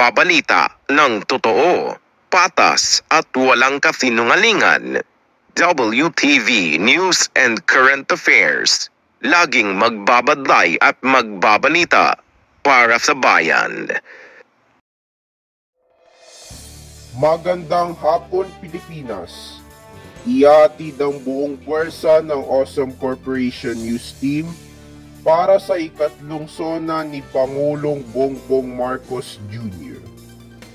nagbabalita ng totoo, patas at walang kasinungalingan. WTV News and Current Affairs. Laging magbabadlay at magbabalita para sa bayan. Magandang hapon, Pilipinas. Ihatid ang buong puwersa ng Awesome Corporation News Team para sa ikatlong sona ni Pangulong Bongbong Marcos Jr.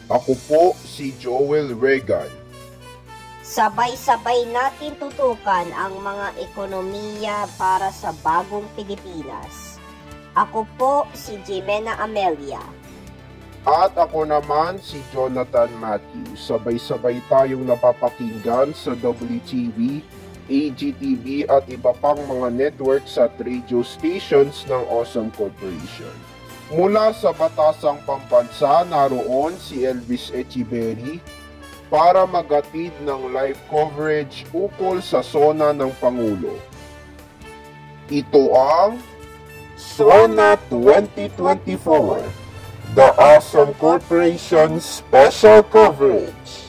Ako po si Joel Regan. Sabay-sabay natin tutukan ang mga ekonomiya para sa bagong Pilipinas. Ako po si Jimena Amelia. At ako naman si Jonathan Matthew. Sabay-sabay tayong napapakinggan sa WTV, AGTV at iba pang mga networks at radio stations ng Awesome Corporation. Mula sa Batasang Pambansa, naroon si Elvis Echeverry para magatid ng live coverage ukol sa sona ng Pangulo. Ito ang Sona 2024, the Awesome Corporation Special Coverage.